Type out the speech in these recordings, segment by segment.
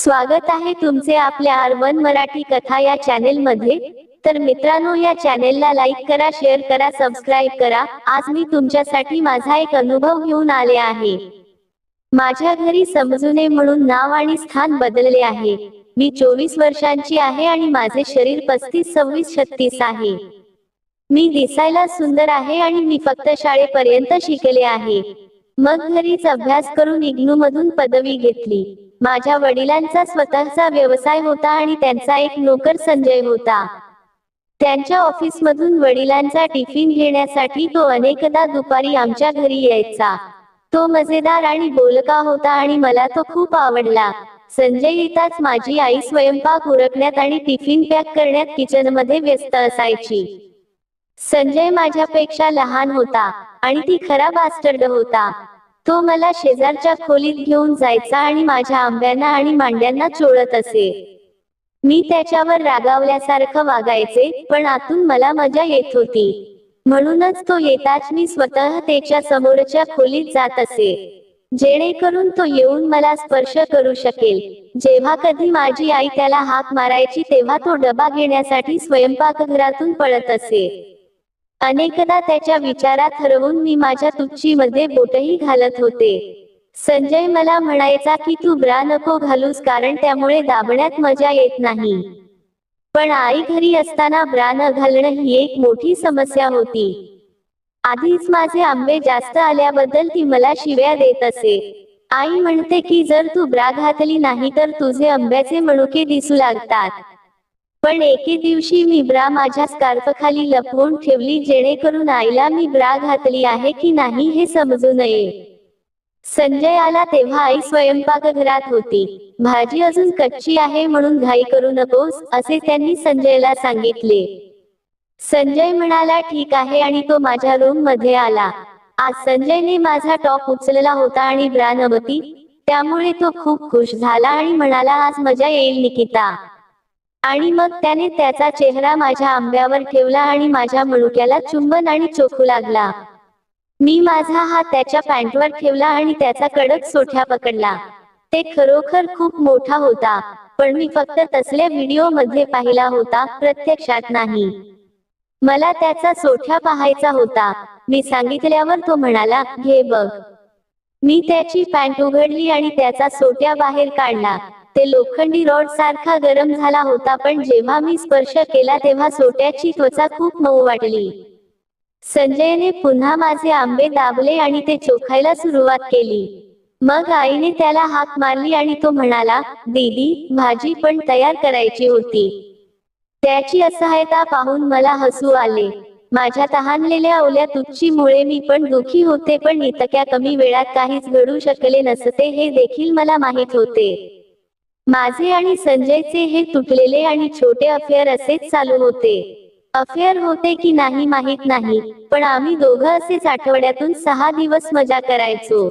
स्वागत आहे तुमचे आपल्या R1 मराठी कथा या चॅनेल मध्ये। तर मित्रांनो, या चॅनेलला लाईक करा, शेअर करा, सबस्क्राइब करा। आज मी तुमच्यासाठी माझा एक अनुभव घेऊन आले आहे। माझ्या घरी समजूने म्हणून नाव आणि स्थान बदलले आहे। मी 24 वर्षांची आहे आणि माझे शरीर 35-26-36 आहे। मी दिसायला सुंदर आहे आणि मी फक्त शाळेपर्यंत शिकले आहे। मग घरीच अभ्यास करून इग्नू मधून पदवी घेतली। माझ्या वडिलांचा स्वतःचा व्यवसाय होता आणि त्यांचा एक नोकर संजय होता। त्यांच्या ऑफिसमधून वडिलांचा टिफिन घेण्यासाठी तो अनेकदा दुपारी आमच्या घरी यायचा। तो मजेदार आणि बोलका होता आणि मला तो खूप आवडला। संजय येताच माझी आई स्वयंपाक उरकण्यात आणि टिफिन पॅक करण्यात किचनमध्ये व्यस्त असायची। संजय माझ्यापेक्षा लहान होता आणि ती खरा बास्टर्ड होता। तो मला शेजारच्या खोलीत घेऊन जायचा आणि माझ्या आंब्यांना आणि मांड्यांना चोळत असे। मी त्याच्यावर रागावल्यासारखं वागायचे, पण आतून मला मजा येत होती। म्हणूनच तो येताच मी स्वतः त्याच्या समोरच्या खोलीत जात असे, जेणेकरून तो येऊन मला स्पर्श करू शकेल। जेव्हा कधी माझी आई त्याला हाक मारायची तेव्हा तो डबा घेण्यासाठी स्वयंपाकघरातून पळत असे। अनेकदा त्याच्या विचारात हरवून मी माझ्या तुच्चीमध्ये बोटही घालत होते। संजय मला म्हणायचा की तू ब्रा नको घालूस, कारण त्यामुळे दाबण्यात मजा येत नाही। पण आई घरी असताना ब्रा न घालणं ही एक मोठी समस्या होती। आधीच माझे आंबे जास्त आल्याबद्दल ती मला शिव्या देत असे। आई म्हणते की जर तू ब्रा घातली नाही तर तुझे आंब्याचे मणुके दिसू लागतात। पण एके दिवशी मी ब्रा माझ्या स्कार्फखाली लपवून ठेवली, जेणेकरून आईला मी ब्रा घातली आहे की नाही हे समजू नये। संजय आला तेव्हा आई स्वयंपाकघरात होती। भाजी अजून कच्ची आहे म्हणून घाई करू नकोस, असे त्यांनी संजयला सांगितले। संजय म्हणाला ठीक आहे आणि तो माझ्या रूम मध्ये आला। आज संजयने माझा टॉप उचलला होता आणि ब्रा नव्हती, त्यामुळे तो खूप खुश झाला आणि म्हणाला आज मजा येईल निकिता। आणि मग त्याने त्याचा चेहरा माझ्या आंब्यावर ठेवला आणि माझ्या मणुक्याला चुंबन आणि चोखू लागला। मी माझा हात त्याच्या पॅन्टवर ठेवला आणि त्याचा कडक सोठ्या पकडला। ते खरोखर खूप मोठा होता, पण मी फक्त तसल्या व्हिडिओ मध्ये पाहिला होता, प्रत्यक्षात नाही। मला त्याचा सोठ्या पाहायचा होता। मी सांगितल्यावर तो म्हणाला, घे बघ। मी त्याची पॅन्ट उघडली आणि त्याचा सोट्या बाहेर काढला। ते लोखंडी रॉड सारखा गरम झाला होता, पण जेव्हा मी स्पर्श केला तेव्हा सोट्याची त्वचा खूप मऊ वाटली। संजयने पुन्हा माझे आंबे दाबले आणि ते चोखायला सुरुवात केली। मग आईने त्याला हाक मारली आणि तो म्हणाला, दीदी, भाजी पण तयार करायची होती। त्याची असहायता पाहून मला हसू आले। माझ्या तहानलेल्या ओल्या तुच्चीमुळे मी पण दुखी होते, पण इतक्या कमी वेळात काहीच घडू शकले नसते हे देखील मला माहीत होते। माझे आणि संजयचे हे तुटलेले आणि छोटे अफेअर असेच चालू होते। अफेअर होते की नाही माहीत नाही, पण आम्ही दोघं असेच आठवड्यातून 6 दिवस मजा करायचो।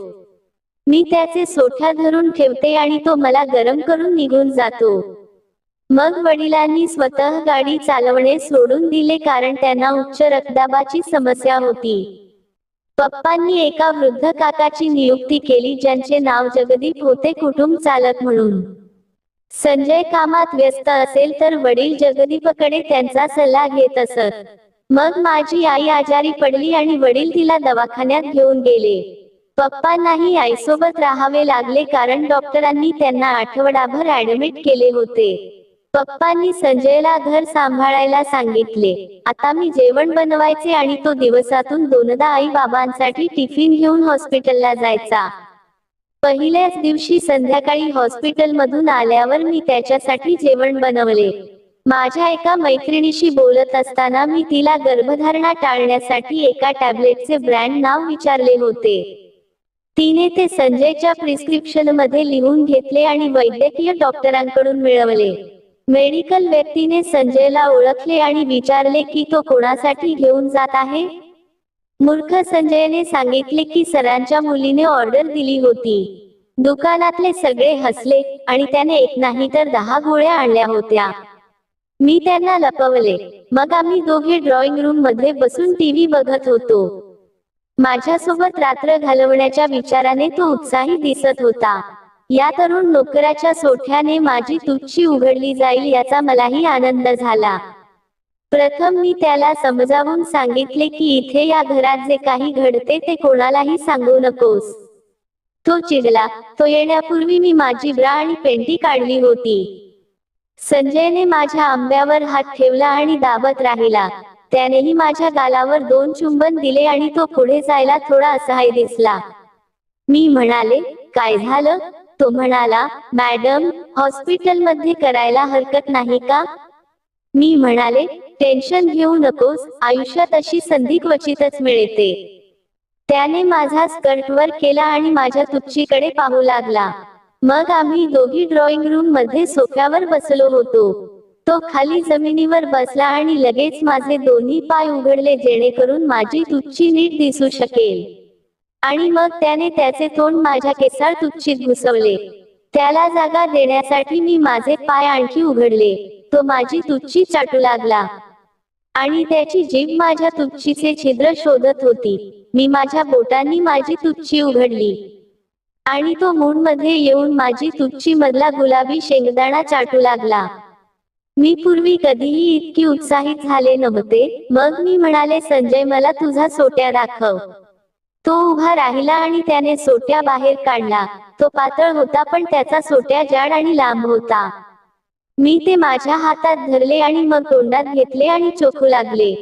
मी त्याचे सोठ्या धरून ठेवते आणि तो मला गरम करून निघून जातो। मग वडिलांनी स्वतः गाडी चालवणे सोडून दिले, कारण त्यांना उच्च रक्तदाबाची समस्या होती। पप्पांनी एका वृद्ध काकाची नियुक्ती केली, ज्यांचे नाव जगदीप होते, कुटुंब चालक म्हणून। संजय कामात व्यस्त असेल तर वडील जगदीपकडे त्यांचा सल्ला घेत असत। मग माझी आई आजारी पडली आणि वडील तिला दवाखान्यात घेऊन गेले। पप्पांनाही आईसोबत राहावे लागले, कारण डॉक्टरांनी त्यांना आठवडाभर ऍडमिट केले होते। पप्पांनी संजयला घर सांभाळायला सांगितले। आता मी जेवण बनवायचे आणि तो दिवसातून 2दा आई बाबांसाठी टिफिन घेऊन हॉस्पिटलला जायचा। पहिल्याच दिवशी संध्याकाळी हॉस्पिटलमधून आल्यावर मी त्याच्यासाठी जेवण बनवले। माझ्या एका मैत्रिणीशी बोलत असताना मी तिला गर्भधारणा टाळण्यासाठी एका टॅबलेटचे ब्रँड नाव विचारले होते। तिने ते संजयच्या प्रिस्क्रिप्शनमध्ये लिहून घेतले आणि वैद्यकीय डॉक्टरांकडून मिळवले। मेडिकल व्यक्तीने संजयला ओळखले आणि विचारले की तो कोणासाठी घेऊन जात आहे। मूर्ख संजयने सांगितले की सरांच्या मुलीने ऑर्डर दिली होती। दुकानातले सगळे हसले आणि त्याने एक नाही तर 10 गोळ्या आणल्या होत्या। मी त्यांना लपवले। मग आम्ही दोघे ड्रॉइंग रूम मध्ये बसून टीव्ही बघत होतो। माझ्यासोबत रात्र घालवण्याच्या विचाराने तो उत्साही दिसत होता। या तरुण नोकराच्या सोठ्याने माझी तुच्ची उघडली जाईल याचा मलाही आनंद झाला. प्रथम मी त्याला समजावून सांगितले की इथे या घरात जे काही घडते ते कोणालाही सांगू नकोस. तो चिडला. तो येण्यापूर्वी मी माझी ब्रा आणि पेंटी काढली होती. संजयने माझ्या आंब्यावर हात ठेवला आणि दाबत राहिला. त्यानेही माझ्या गालावर 2 चुंबन दिले आणि तो पुढे जायला थोडा असहाय दिसला. मी म्हणाले, काय झालं? तो म्हणाला, मॅडम, हॉस्पिटलमध्ये करायला हरकत नाही का? मी म्हणाले, टेन्शन घेऊ नकोस, आयुष्यात अशी संधी क्वचितच मिळते. त्याने माझा स्कर्ट वर केला आणि माझ्या तुच्चीकडे पाहू लागला. मग आम्ही दोघी ड्रॉइंग रूम मध्ये सोफ्यावर बसलो होतो. तो खाली जमिनीवर बसला आणि लगेच माझे दोन्ही पाय उघडले जेणेकरून माझी तुच्ची नीट दिसू शकेल. आणि मग त्याने त्याचे तोंड माझ्या केसाळ तुच्चीत घुसवले. त्याला जागा देण्यासाठी मी माझे पाय आणखी उघडले. तो माझी तुच्ची चाटू लागला आणि त्याची जीभ माझ्या तुच्चीचे छिद्र शोधत होती. मी माझ्या बोटांनी माझी तुच्ची उघडली आणि तो मूडमध्ये येऊन माझी तुच्ची मधला गुलाबी शेंगदाणा चाटू लागला. मी पूर्वी कधीही इतकी उत्साहित झाले नव्हते. मग मी म्हणाले, संजय, मला तुझा सोट्या दाखव. तो उभा राहिला आणि त्याने सोट्या बाहेर काढला. तो पातळ होता पण त्याचा सोट्या जाड आणि लांब होता. मी ते माझ्या हातात धरले आणि मग तोंडात घेतले आणि चोखू लागले.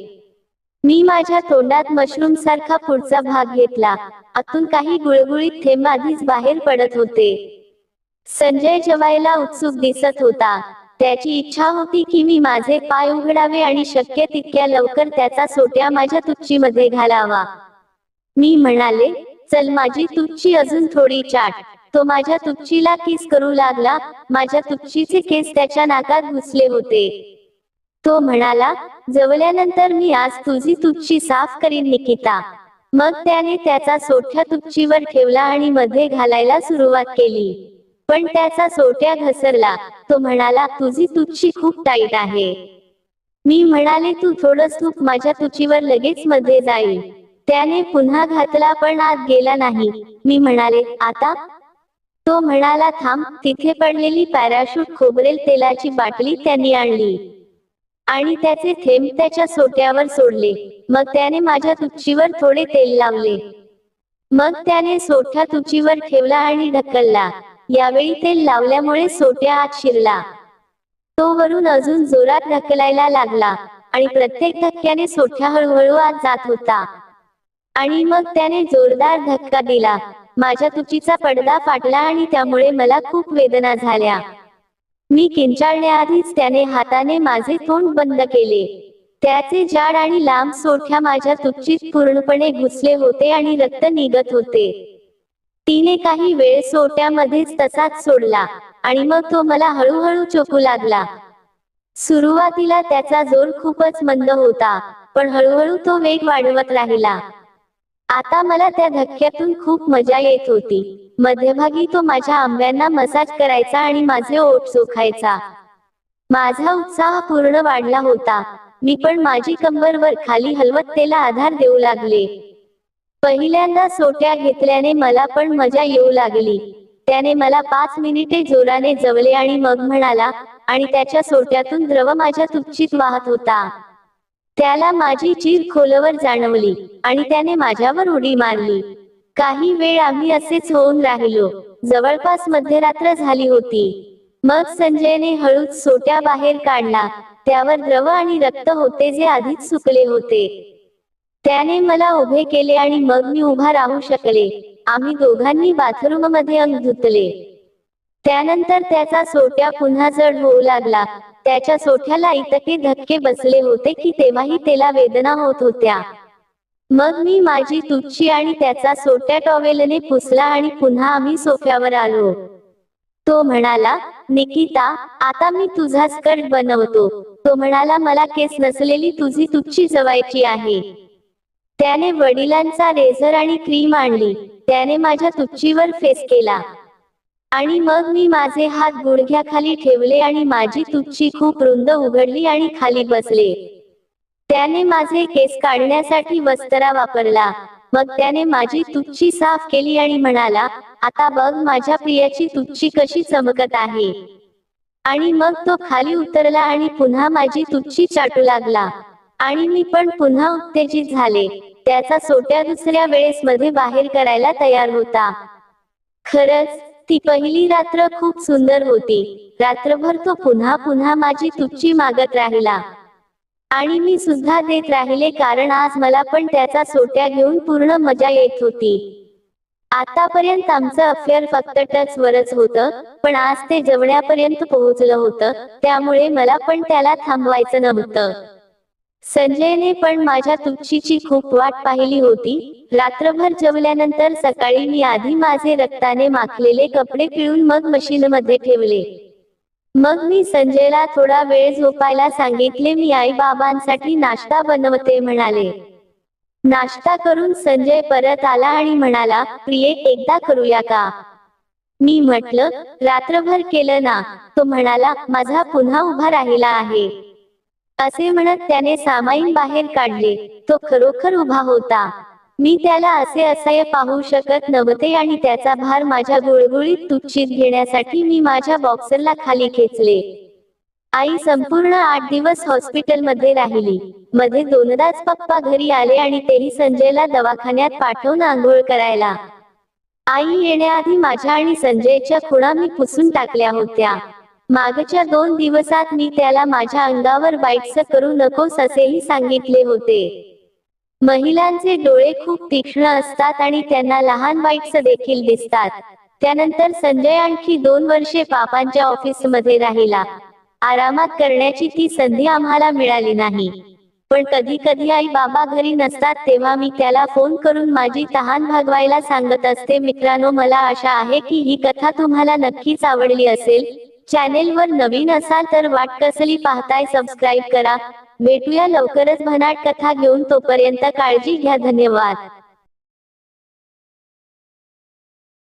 मी माझ्या तोंडात मशरूम सारखा पुढचा भाग घेतला. आतून काही गुळगुळीत थेंब आधीच बाहेर पडत होते. संजय जेवायला उत्सुक दिसत होता. त्याची इच्छा होती की मी माझे पाय उघडावे आणि शक्य तितक्या लवकर त्याचा सोट्या माझ्या तुच्चीमध्ये घालावा. मी म्हणाले, चल, माझी तुच्ची अजून थोडी चाट. तो माझ्या तुच्चीला किस करू लागला. माझ्या तुच्चीचे केस त्याच्या नाकात घुसले होते. तो म्हणाला, जेवल्यानंतर मी आज तुझी तुच्ची साफ करीन निकिता. मग त्याने त्याचा सोट्या तुच्चीवर ठेवला आणि मध्ये घालायला सुरुवात केली. पण त्याचा सोट्या घसरला. तो म्हणाला, तुझी तुच्ची खूप टाईट आहे. मी म्हणाले, तू थोडं तूप माझ्या तुच्चीवर लगेच मध्ये जाईल. त्याने पुन्हा घातला पण आत गेला नाही. मी म्हणाले, आता? तो म्हणाला, थांब. तिथे पडलेली पॅराशूट खोबरेल तेलाची बाटली त्यांनी आणली आणि त्याचे थेंब त्याच्या सोट्यावर सोडले. मग त्याने माझ्या तुच्चीवर थोडे तेल लावले. मग त्याने सोट्या तुच्चीवर ठेवला आणि ढकलला. यावेळी तेल लावल्यामुळे सोट्या आत शिरला. तो वरून अजून जोरात ढकलायला लागला आणि प्रत्येक धक्क्याने सोट्या हळूहळू आत जात होता. आणि मग त्याने जोरदार धक्का दिला. माझ्या तुचीचा पडदा फाटला आणि त्यामुळे मला खूप वेदना झाल्या. मी किंचाळण्याआधीच त्याने हाताने माझे तोंड बंद केले. त्याचे जाड आणि लांब सोठ्या माझ्या तुच्चीत पूर्णपणे घुसले होते आणि रक्त निघत होते. तिने काही वेळ सोट्यामध्येच तसाच सोडला आणि मग तो मला हळूहळू चोखू लागला. सुरुवातीला त्याचा जोर खूपच मंद होता, पण हळूहळू तो वेग वाढवत राहिला. आता मला त्या धक्क्यातून खूप मजा येत होती. मध्यभागी तो माझ्या आंब्यांना मसाज करायचा आणि माझे ओठ चोखायचा. माझा उत्साह पूर्ण वाढला होता. मी पण माझी कंबर वर खाली हलवत त्याला आधार देऊ लागले. पहिल्यांदा सोट्या घेतल्याने मला पण मजा येऊ लागली. त्याने मला 5 मिनिटे जोराने जवले आणि मग म्हणाला, आणि त्याच्या सोट्यातून द्रव माझ्या तुच्चीत वाहत होता. त्याला माझी चीर खोलवर जाणवली आणि त्याने माझ्यावर उडी मारली. काही वेळ आम्ही असेच होऊन राहिलो. जवळपास मध्यरात्र झाली होती. मग संजयने हळूच सोट्या बाहेर काढला. त्यावर द्रव आणि रक्त होते जे आधीच सुकले होते. त्याने मला उभे केले आणि मग मी उभा राहू शकले. आम्ही दोघांनी बाथरूममध्ये अंग धुतले. त्यानंतर त्याचा सोट्या पुन्हा जड होऊ लागला. त्याच्या सोठ्याला इतके धक्के बसले होते की तेव्हाही त्याला वेदना होत होत्या. मग मी माझी तुच्ची आणि त्याचा सोट्या टॉवेलने पुसला आणि पुन्हा आम्ही सोफ्यावर आलो. तो म्हणाला, निकिता, आता मी तुझा स्कर्ट बनवतो. तो म्हणाला, मला केस नसलेली तुझी तुच्ची जवायची आहे. त्याने वडिलांचा रेझर आणि क्रीम आणली. त्याने माझ्या तुच्चीवर फेस केला आणि मग मी माझे हात गुडघ्याखाली ठेवले आणि माझी तुच्ची खूप रुंद उघडली आणि खाली बसले. त्याने माझे केस काढण्यासाठी वस्तरा वापरला. मग त्याने माझी तुच्ची साफ केली आणि म्हणाला, आता बघ माझ्या प्रियाची तुच्ची कशी चमकत आहे. आणि मग तो खाली उतरला आणि पुन्हा माझी तुच्ची चाटू लागला. आणि मी पण पुन्हा उत्तेजित झाले. त्याचा सोट्या दुसऱ्या वेळेस मध्ये बाहेर करायला तयार होता. खरंच ती पहिली रात्र खूप सुंदर होती. रात्रभर तो पुन्हा पुन्हा माझी तुच्ची मागत राहिला. आणि मी सुद्धा देत राहिले, कारण आज मला पण त्याचा सोट्या घेऊन पूर्ण मजा येत होती. आतापर्यंत आमचं अफेअर फक्त टच वरच होतं, पण आज ते जवळपर्यंत पोहोचलं होतं, त्यामुळे मला पण त्याला थांबवायचं नव्हतं. संजयने पण माझ्या तुच्चीची खूप वाट पाहिली होती. रात्रभर जेवल्यानंतर सकाळी मी आधी माझे रक्ताने माखलेले कपडे पिळून मग मशीनमध्ये ठेवले. मग मी संजयला थोडा वेळ झोपायला सांगितले. मी आई बाबांसाठी नाश्ता बनवते म्हणाले. नाश्ता करून संजय परत आला आणि म्हणाला, प्रिये एकदा करूया का? मी म्हटलं, रात्रभर केलं ना. तो म्हणाला, माझा पुन्हा उभा राहिला आहे. असे म्हणत त्याने सामाईन बाहेर काढले. तो खरोखर उभा होता. मी त्याला असे असह्य पाहू शकत नव्हते आणि त्याचा भार माझ्या गुळगुळीत तुच्चीत घेण्यासाठी मी माझ्या बॉक्सरला खाली खेचले. आई संपूर्ण 8 दिवस हॉस्पिटलमध्ये राहिली. मध्ये दोनदाच पप्पा घरी आले आणि तेही संजयला दवाखान्यात पाठवून आंघोळ करायला. आई येण्याआधी माझ्या आणि संजयच्या खुणा मी पुसून टाकल्या होत्या. मागच्या 2 दिवसात मी त्याला माझ्या अंगावर बाईट्स करू नकोस असेही सांगितले होते. महिलांचे डोळे खूप तीक्ष्ण असतात आणि त्यांना लहान बाईट्स देखील दिसतात. त्यानंतर संजय आणखी 2 वर्षे पापांच्या ऑफिसमध्ये राहिला. आरामात करण्याची ती संधी आम्हाला मिळाली नाही. पण कधी कधी आई बाबा घरी नसतात तेव्हा मी त्याला फोन करून माझी तहान भागवायला सांगत असते. मित्रांनो, मला आशा आहे की ही कथा तुम्हाला नक्कीच आवडली असेल. चॅनेलवर नवीन असाल तर वाट कसली पाहताय, सबस्क्राईब करा. भेटूया लवकरच भन्नाट कथा घेऊन. तोपर्यंत काळजी घ्या. धन्यवाद.